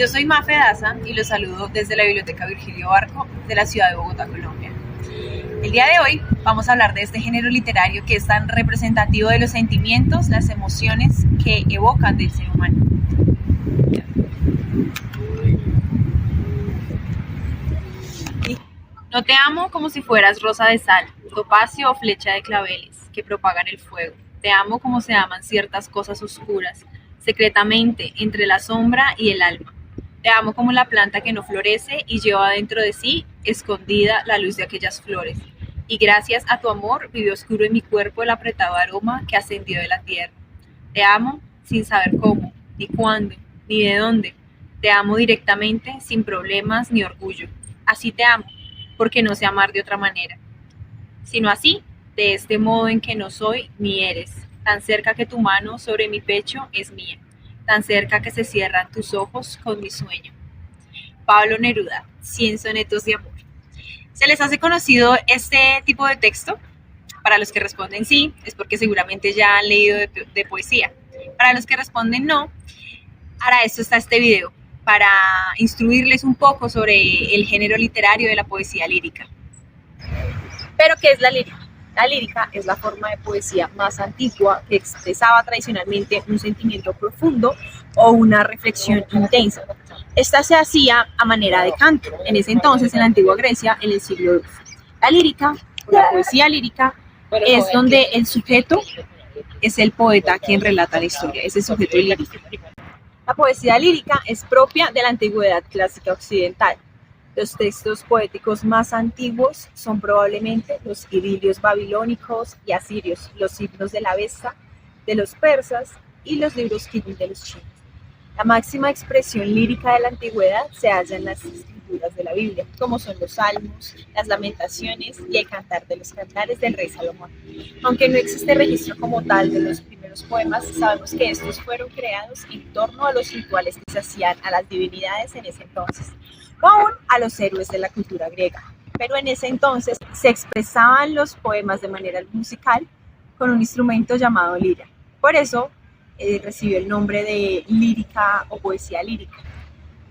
Yo soy Mafe Daza y los saludo desde la Biblioteca Virgilio Barco de la ciudad de Bogotá, Colombia. El día de hoy vamos a hablar de este género literario que es tan representativo de los sentimientos, las emociones que evocan del ser humano. No te amo como si fueras rosa de sal, topacio o flecha de claveles que propagan el fuego. Te amo como se aman ciertas cosas oscuras, secretamente entre la sombra y el alma. Te amo como la planta que no florece y lleva dentro de sí escondida la luz de aquellas flores. Y gracias a tu amor vive oscuro en mi cuerpo el apretado aroma que ascendió de la tierra. Te amo sin saber cómo, ni cuándo, ni de dónde. Te amo directamente, sin problemas ni orgullo. Así te amo, porque no sé amar de otra manera, sino así, de este modo en que no soy ni eres, tan cerca que tu mano sobre mi pecho es mía, tan cerca que se cierran tus ojos con mi sueño. Pablo Neruda, 100 sonetos de amor. ¿Se les hace conocido este tipo de texto? Para los que responden sí, es porque seguramente ya han leído de poesía. Para los que responden no, para esto está este video, para instruirles un poco sobre el género literario de la poesía lírica. ¿Pero qué es la lírica? La lírica es la forma de poesía más antigua que expresaba tradicionalmente un sentimiento profundo o una reflexión intensa. Esta se hacía a manera de canto, en ese entonces en la antigua Grecia, en el siglo II. La lírica, o la poesía lírica, es donde el sujeto es el poeta quien relata la historia, es el sujeto lírico. La poesía lírica es propia de la antigüedad clásica occidental. Los textos poéticos más antiguos son probablemente los idilios babilónicos y asirios, los himnos de la Avesta de los persas y los libros Quidim de los chinos. La máxima expresión lírica de la antigüedad se halla en las escrituras de la Biblia, como son los salmos, las lamentaciones y el cantar de los cantares del rey Salomón. Aunque no existe registro como tal de los primeros poemas, sabemos que estos fueron creados en torno a los rituales que se hacían a las divinidades en ese entonces, o aún a los héroes de la cultura griega. Pero en ese entonces se expresaban los poemas de manera musical con un instrumento llamado lira. Por eso recibió el nombre de lírica o poesía lírica.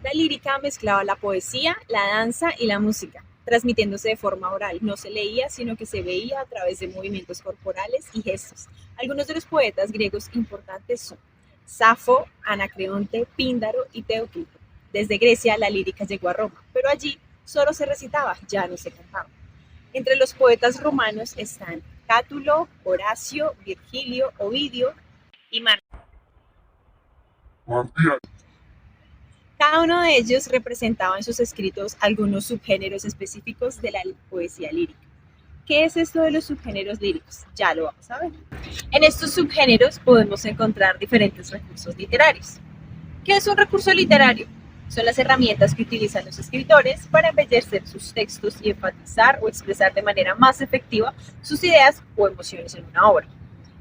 La lírica mezclaba la poesía, la danza y la música, transmitiéndose de forma oral. No se leía, sino que se veía a través de movimientos corporales y gestos. Algunos de los poetas griegos importantes son Safo, Anacreonte, Píndaro y Teócrito. Desde Grecia la lírica llegó a Roma, pero allí solo se recitaba, ya no se cantaba. Entre los poetas romanos están Cátulo, Horacio, Virgilio, Ovidio y Marcial. Cada uno de ellos representaba en sus escritos algunos subgéneros específicos de la poesía lírica. ¿Qué es esto de los subgéneros líricos? Ya lo vamos a ver. En estos subgéneros podemos encontrar diferentes recursos literarios. ¿Qué es un recurso literario? Son las herramientas que utilizan los escritores para embellecer sus textos y enfatizar o expresar de manera más efectiva sus ideas o emociones en una obra.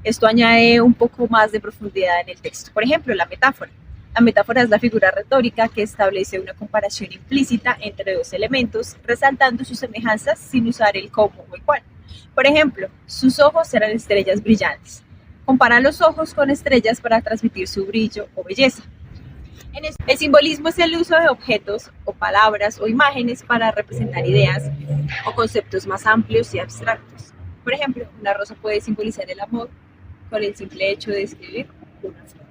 Esto añade un poco más de profundidad en el texto. Por ejemplo, la metáfora. La metáfora es la figura retórica que establece una comparación implícita entre dos elementos, resaltando sus semejanzas sin usar el cómo o el cuál. Por ejemplo, sus ojos eran estrellas brillantes. Compara los ojos con estrellas para transmitir su brillo o belleza. El simbolismo es el uso de objetos o palabras o imágenes para representar ideas o conceptos más amplios y abstractos. Por ejemplo, una rosa puede simbolizar el amor con el simple hecho de escribir una flor.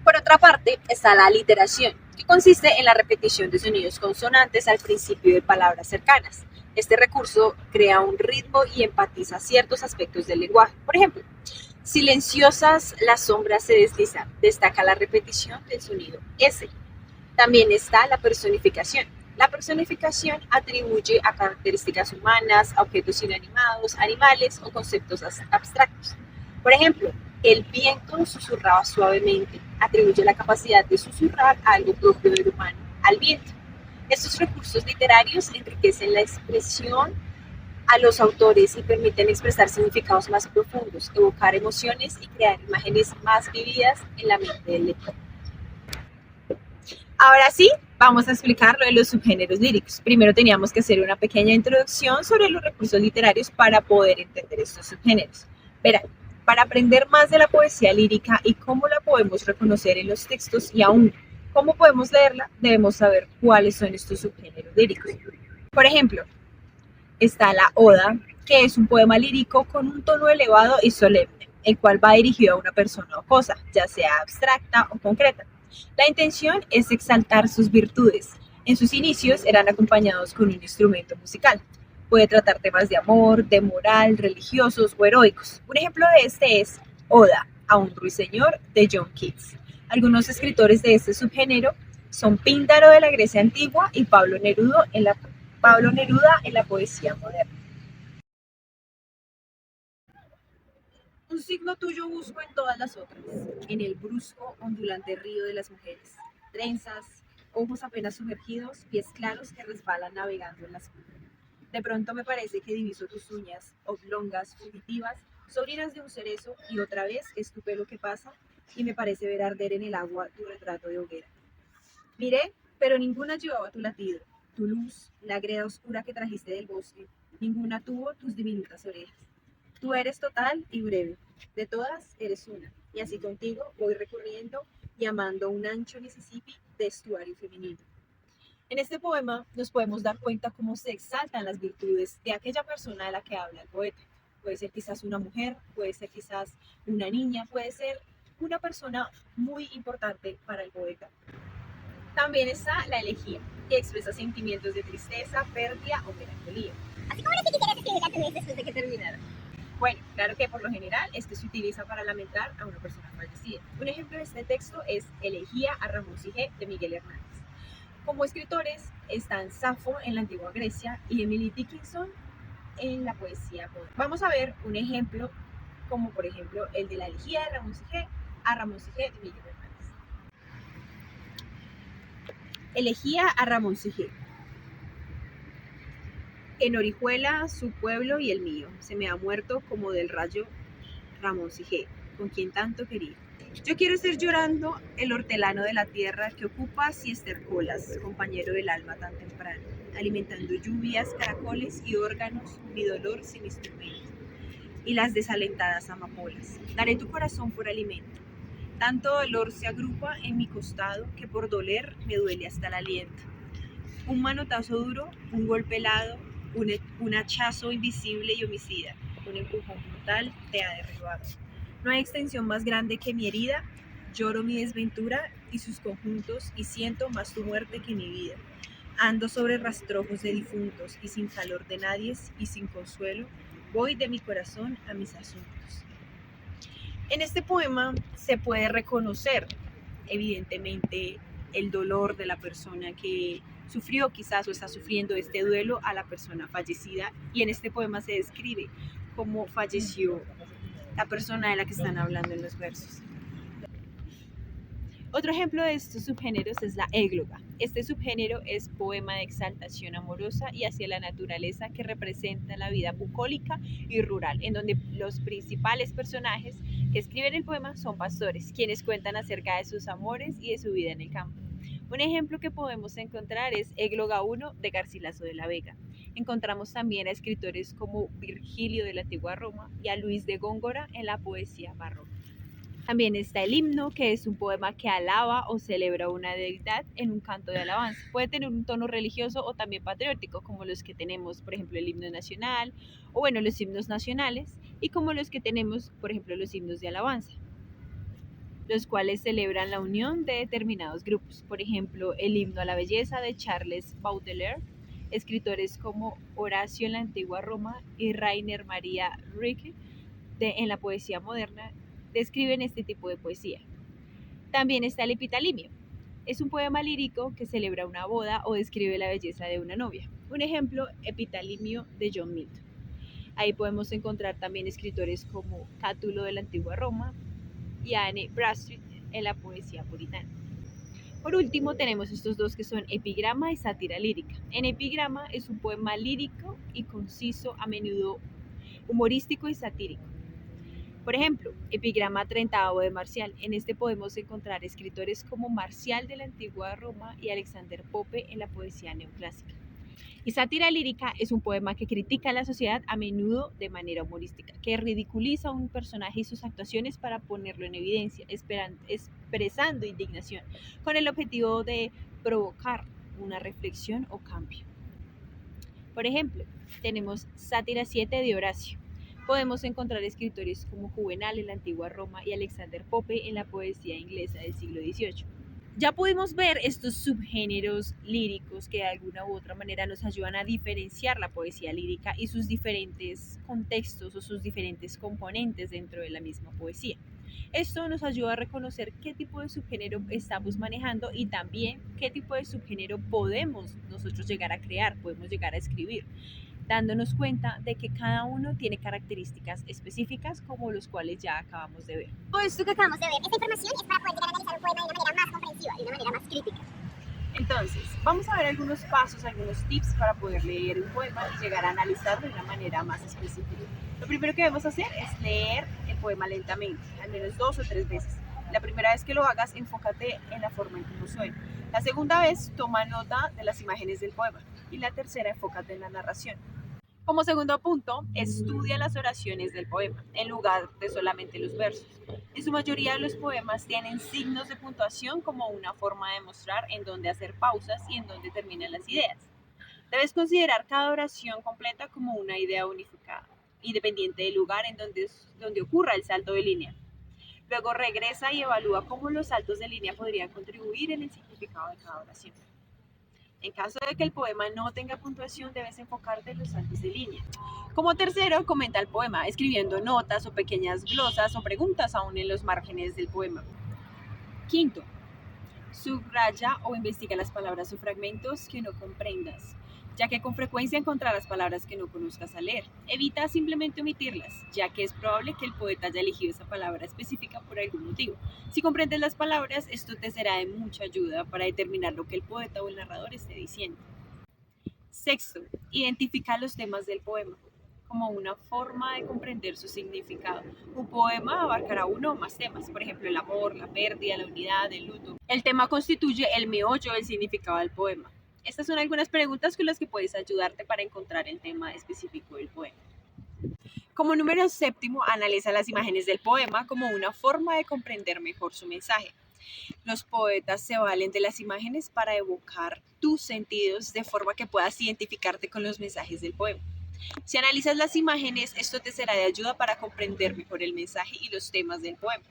Por otra parte, está la aliteración, que consiste en la repetición de sonidos consonantes al principio de palabras cercanas. Este recurso crea un ritmo y empatiza ciertos aspectos del lenguaje. Por ejemplo, silenciosas las sombras se deslizan, destaca la repetición del sonido S. También está la personificación. La personificación atribuye a características humanas, a objetos inanimados, animales o conceptos abstractos. Por ejemplo, el viento susurraba suavemente, atribuye la capacidad de susurrar a algo propio del humano, al viento. Estos recursos literarios enriquecen la expresión a los autores y permiten expresar significados más profundos, evocar emociones y crear imágenes más vividas en la mente del lector. Ahora sí, vamos a explicar lo de los subgéneros líricos. Primero teníamos que hacer una pequeña introducción sobre los recursos literarios para poder entender estos subgéneros. Verán, Para aprender más de la poesía lírica y cómo la podemos reconocer en los textos y aún cómo podemos leerla, debemos saber cuáles son estos subgéneros líricos. Por ejemplo, está la oda, que es un poema lírico con un tono elevado y solemne, el cual va dirigido a una persona o cosa, ya sea abstracta o concreta. La intención es exaltar sus virtudes. En sus inicios eran acompañados con un instrumento musical. Puede tratar temas de amor, de moral, religiosos o heroicos. Un ejemplo de este es Oda a un ruiseñor de John Keats. Algunos escritores de este subgénero son Píndaro de la Grecia antigua y Pablo Neruda en la poesía moderna. Un signo tuyo busco en todas las otras, en el brusco, ondulante río de las mujeres. Trenzas, ojos apenas sumergidos, pies claros que resbalan navegando en las cumbres. De pronto me parece que diviso tus uñas, oblongas, fugitivas, sobrinas de un cerezo, y otra vez es tu pelo que pasa, y me parece ver arder en el agua tu retrato de hoguera. Miré, pero ninguna llevaba tu latido, tu luz, la greda oscura que trajiste del bosque, ninguna tuvo tus diminutas orejas. Tú eres total y breve, de todas eres una, y así contigo voy recorriendo y amando un ancho Mississippi de estuario femenino. En este poema nos podemos dar cuenta cómo se exaltan las virtudes de aquella persona de la que habla el poeta. Puede ser quizás una mujer, puede ser quizás una niña, puede ser una persona muy importante para el poeta. También está la elegía, que expresa sentimientos de tristeza, pérdida o melancolía. Así como si quisieras escribir a tu vez después de que terminara. Bueno, claro que por lo general este se utiliza para lamentar a una persona fallecida. Un ejemplo de este texto es Elegía a Ramón Sige de Miguel Hernández. Como escritores están Safo en la antigua Grecia y Emily Dickinson en la poesía moderna. Vamos a ver un ejemplo, como por ejemplo el de la Elegía de Ramón Sige a Ramón Sige de Miguel Hernández. Elegía a Ramón Sige. En Orihuela, su pueblo y el mío, se me ha muerto como del rayo Ramón Sige, con quien tanto quería. Yo quiero ser llorando el hortelano de la tierra que ocupas y estercolas, compañero del alma tan temprano, alimentando lluvias, caracoles y órganos, mi dolor sin instrumento, y las desalentadas amapolas. Daré tu corazón por alimento. Tanto dolor se agrupa en mi costado que por doler me duele hasta el aliento. Un manotazo duro, un golpe helado, un hachazo invisible y homicida, un empujón brutal te ha derribado. No hay extensión más grande que mi herida, lloro mi desventura y sus conjuntos y siento más tu muerte que mi vida. Ando sobre rastrojos de difuntos y sin calor de nadie y sin consuelo, voy de mi corazón a mis asuntos. En este poema se puede reconocer evidentemente el dolor de la persona que sufrió quizás o está sufriendo este duelo a la persona fallecida, y en este poema se describe cómo falleció la persona de la que están hablando en los versos. Otro ejemplo de estos subgéneros es la égloga. Este subgénero es poema de exaltación amorosa y hacia la naturaleza que representa la vida bucólica y rural, en donde los principales personajes que escriben el poema son pastores, quienes cuentan acerca de sus amores y de su vida en el campo. Un ejemplo que podemos encontrar es Égloga 1 de Garcilaso de la Vega. Encontramos también a escritores como Virgilio de la antigua Roma y a Luis de Góngora en la poesía barroca. También está el himno, que es un poema que alaba o celebra una deidad en un canto de alabanza. Puede tener un tono religioso o también patriótico, como los que tenemos, por ejemplo, el himno nacional, o bueno, los himnos nacionales, y como los que tenemos, por ejemplo, los himnos de alabanza, los cuales celebran la unión de determinados grupos. Por ejemplo, el himno a la belleza de Charles Baudelaire, escritores como Horacio en la antigua Roma y Rainer Maria Rilke en la poesía moderna describen este tipo de poesía. También está el epitalimio. Es un poema lírico que celebra una boda o describe la belleza de una novia. Un ejemplo, Epitalimio de John Milton. Ahí podemos encontrar también escritores como Cátulo de la antigua Roma y Anne Bradstreet en la poesía puritana. Por último, tenemos estos dos que son epigrama y sátira lírica. En epigrama es un poema lírico y conciso, a menudo humorístico y satírico. Por ejemplo, Epigrama 30 de Marcial. En este podemos encontrar escritores como Marcial de la antigua Roma y Alexander Pope en la poesía neoclásica. Y sátira lírica es un poema que critica a la sociedad a menudo de manera humorística, que ridiculiza a un personaje y sus actuaciones para ponerlo en evidencia, expresando indignación, con el objetivo de provocar una reflexión o cambio. Por ejemplo, tenemos Sátira 7 de Horacio. Podemos encontrar escritores como Juvenal en la antigua Roma y Alexander Pope en la poesía inglesa del siglo XVIII. Ya pudimos ver estos subgéneros líricos que de alguna u otra manera nos ayudan a diferenciar la poesía lírica y sus diferentes contextos o sus diferentes componentes dentro de la misma poesía. Esto nos ayuda a reconocer qué tipo de subgénero estamos manejando y también qué tipo de subgénero podemos nosotros llegar a crear, podemos llegar a escribir, dándonos cuenta de que cada uno tiene características específicas como los cuales ya acabamos de ver. Todo esto que acabamos de ver, esta información es para poder llegar a analizar un poema de una manera más comprensiva, de una manera más crítica. Entonces, vamos a ver algunos pasos, algunos tips para poder leer un poema y llegar a analizarlo de una manera más específica. Lo primero que debemos hacer es leer el poema lentamente, al menos 2 o 3 veces. La primera vez que lo hagas, enfócate en la forma en cómo suena. La segunda vez, toma nota de las imágenes del poema. Y la tercera, enfócate en la narración. Como segundo punto, estudia las oraciones del poema, en lugar de solamente los versos. En su mayoría los poemas tienen signos de puntuación como una forma de mostrar en dónde hacer pausas y en dónde terminan las ideas. Debes considerar cada oración completa como una idea unificada, independiente del lugar en donde ocurra el salto de línea. Luego regresa y evalúa cómo los saltos de línea podrían contribuir en el significado de cada oración. En caso de que el poema no tenga puntuación, debes enfocarte en los saltos de línea. Como tercero, comenta el poema, escribiendo notas o pequeñas glosas o preguntas aún en los márgenes del poema. Quinto, subraya o investiga las palabras o fragmentos que no comprendas, ya que con frecuencia encontrarás palabras que no conozcas al leer. Evita simplemente omitirlas, ya que es probable que el poeta haya elegido esa palabra específica por algún motivo. Si comprendes las palabras, esto te será de mucha ayuda para determinar lo que el poeta o el narrador esté diciendo. Sexto, identifica los temas del poema como una forma de comprender su significado. Un poema abarcará uno o más temas, por ejemplo, el amor, la pérdida, la unidad, el luto. El tema constituye el meollo del significado del poema. Estas son algunas preguntas con las que puedes ayudarte para encontrar el tema específico del poema. Como número séptimo, analiza las imágenes del poema como una forma de comprender mejor su mensaje. Los poetas se valen de las imágenes para evocar tus sentidos de forma que puedas identificarte con los mensajes del poema. Si analizas las imágenes, esto te será de ayuda para comprender mejor el mensaje y los temas del poema.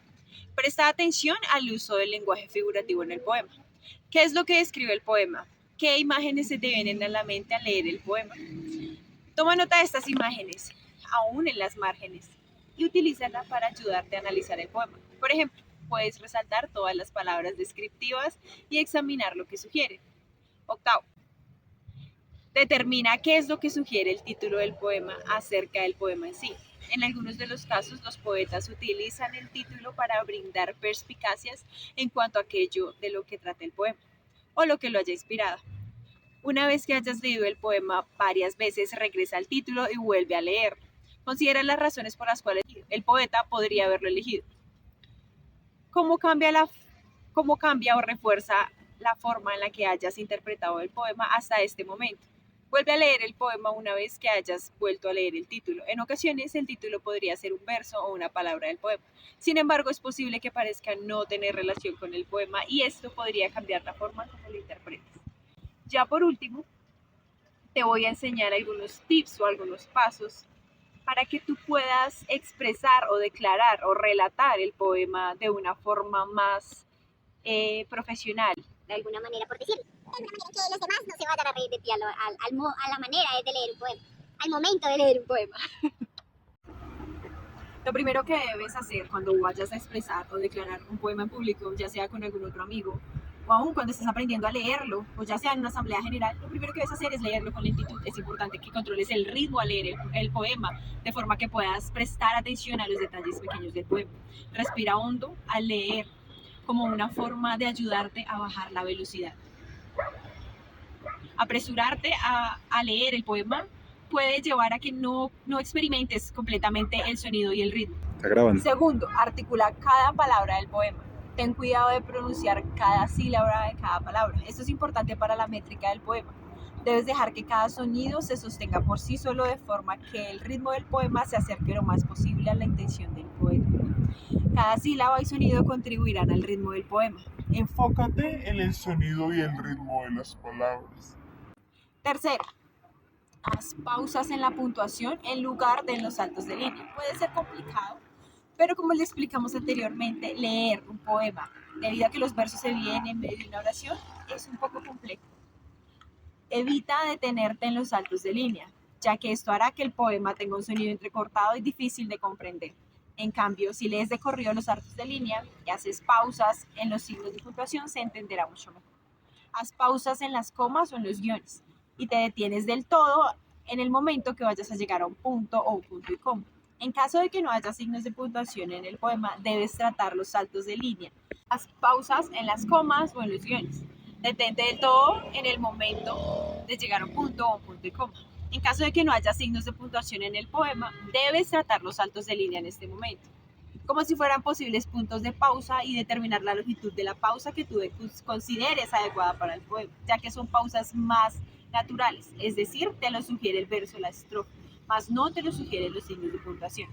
Presta atención al uso del lenguaje figurativo en el poema. ¿Qué es lo que describe el poema? ¿Qué imágenes se te vienen a la mente al leer el poema? Toma nota de estas imágenes, aún en las márgenes, y utilízala para ayudarte a analizar el poema. Por ejemplo, puedes resaltar todas las palabras descriptivas y examinar lo que sugieren. Octavo, determina qué es lo que sugiere el título del poema acerca del poema en sí. En algunos de los casos, los poetas utilizan el título para brindar perspicacias en cuanto a aquello de lo que trata el poema o lo que lo haya inspirado. Una vez que hayas leído el poema varias veces, regresa al título y vuelve a leerlo. Considera las razones por las cuales el poeta podría haberlo elegido. ¿Cómo cambia o refuerza la forma en la que hayas interpretado el poema hasta este momento? Vuelve a leer el poema una vez que hayas vuelto a leer el título. En ocasiones el título podría ser un verso o una palabra del poema. Sin embargo, es posible que parezca no tener relación con el poema y esto podría cambiar la forma como lo interpretes. Ya por último, te voy a enseñar algunos tips o algunos pasos para que tú puedas expresar o declarar o relatar el poema de una forma más profesional. De alguna manera, por decirlo. De alguna manera que los demás no se vayan a reír de ti a la manera de leer un poema. Al momento de leer un poema. Lo primero que debes hacer cuando vayas a expresar o declarar un poema en público, ya sea con algún otro amigo, o aún cuando estés aprendiendo a leerlo, o ya sea en una asamblea general, lo primero que debes hacer es leerlo con lentitud. Es importante que controles el ritmo al leer el poema, de forma que puedas prestar atención a los detalles pequeños del poema. Respira hondo al leer, como una forma de ayudarte a bajar la velocidad. Apresurarte a leer el poema puede llevar a que no experimentes completamente el sonido y el ritmo. Está grabando. Segundo, articula cada palabra del poema. Ten cuidado de pronunciar cada sílaba de cada palabra. Esto es importante para la métrica del poema. Debes dejar que cada sonido se sostenga por sí solo de forma que el ritmo del poema se acerque lo más posible a la intención del poeta. Cada sílaba y sonido contribuirán al ritmo del poema. Enfócate en el sonido y el ritmo de las palabras. Tercero, haz pausas en la puntuación en lugar de en los saltos de línea. Puede ser complicado, pero como le explicamos anteriormente, leer un poema, debido a que los versos se vienen en medio de una oración, es un poco complejo. Evita detenerte en los saltos de línea, ya que esto hará que el poema tenga un sonido entrecortado y difícil de comprender. En cambio, si lees de corrido los saltos de línea y haces pausas en los signos de puntuación, se entenderá mucho mejor. Haz pausas en las comas o en los guiones y te detienes del todo en el momento que vayas a llegar a un punto o un punto y coma. En caso de que no haya signos de puntuación en el poema, debes tratar los saltos de línea. Haz pausas en las comas o en los guiones. Detente del todo en el momento de llegar a un punto o un punto y coma. En caso de que no haya signos de puntuación en el poema, debes tratar los saltos de línea en este momento, como si fueran posibles puntos de pausa, y determinar la longitud de la pausa que tú consideres adecuada para el poema, ya que son pausas más naturales, es decir, te lo sugiere el verso, la estrofa, más no te lo sugieren los signos de puntuación.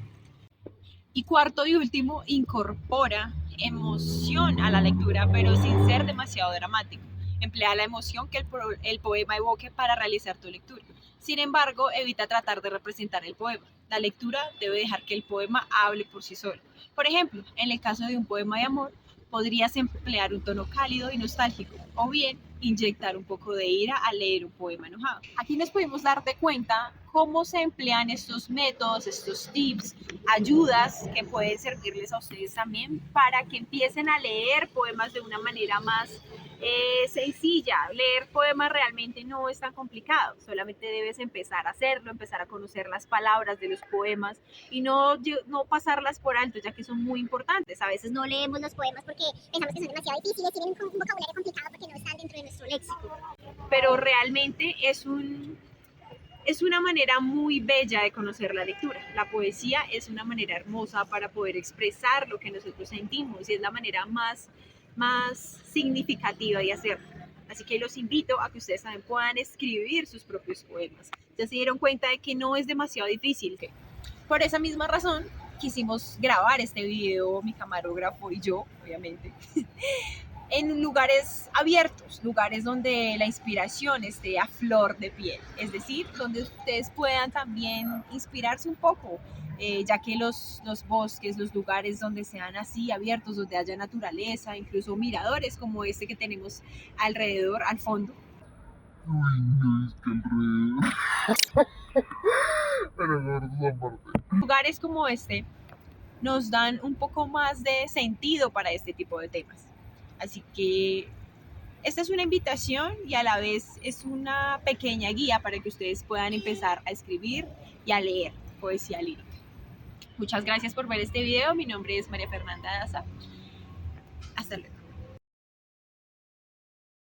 Y cuarto y último, incorpora emoción a la lectura, pero sin ser demasiado dramático. Emplea la emoción que el poema evoque para realizar tu lectura. Sin embargo, evita tratar de representar el poema. La lectura debe dejar que el poema hable por sí solo. Por ejemplo, en el caso de un poema de amor, podrías emplear un tono cálido y nostálgico, o bien inyectar un poco de ira al leer un poema enojado. Aquí nos pudimos dar de cuenta cómo se emplean estos métodos, estos tips, ayudas que pueden servirles a ustedes también para que empiecen a leer poemas de una manera más sencilla. Leer poemas realmente no es tan complicado, solamente debes empezar a hacerlo, empezar a conocer las palabras de los poemas y no pasarlas por alto, ya que son muy importantes. A veces No leemos los poemas porque pensamos que son demasiado difíciles, tienen un vocabulario complicado porque no están dentro de nuestro léxico. Pero realmente es una manera muy bella de conocer la lectura. La poesía es una manera hermosa para poder expresar lo que nosotros sentimos y es la manera más significativa de hacerlo. Así que los invito a que ustedes también puedan escribir sus propios poemas. Ya se dieron cuenta de que no es demasiado difícil. Por esa misma razón quisimos grabar este video, mi camarógrafo y yo, obviamente, en lugares abiertos, lugares donde la inspiración esté a flor de piel, es decir, donde ustedes puedan también inspirarse un poco, ya que los bosques, los lugares donde sean así abiertos, donde haya naturaleza, incluso miradores como este que tenemos alrededor, al fondo. Uy, no, es que alrededor. Pero gordo aparte. Lugares como este nos dan un poco más de sentido para este tipo de temas. Así que esta es una invitación y a la vez es una pequeña guía para que ustedes puedan empezar a escribir y a leer poesía lírica. Muchas gracias por ver este video. Mi nombre es María Fernanda Daza. Hasta luego.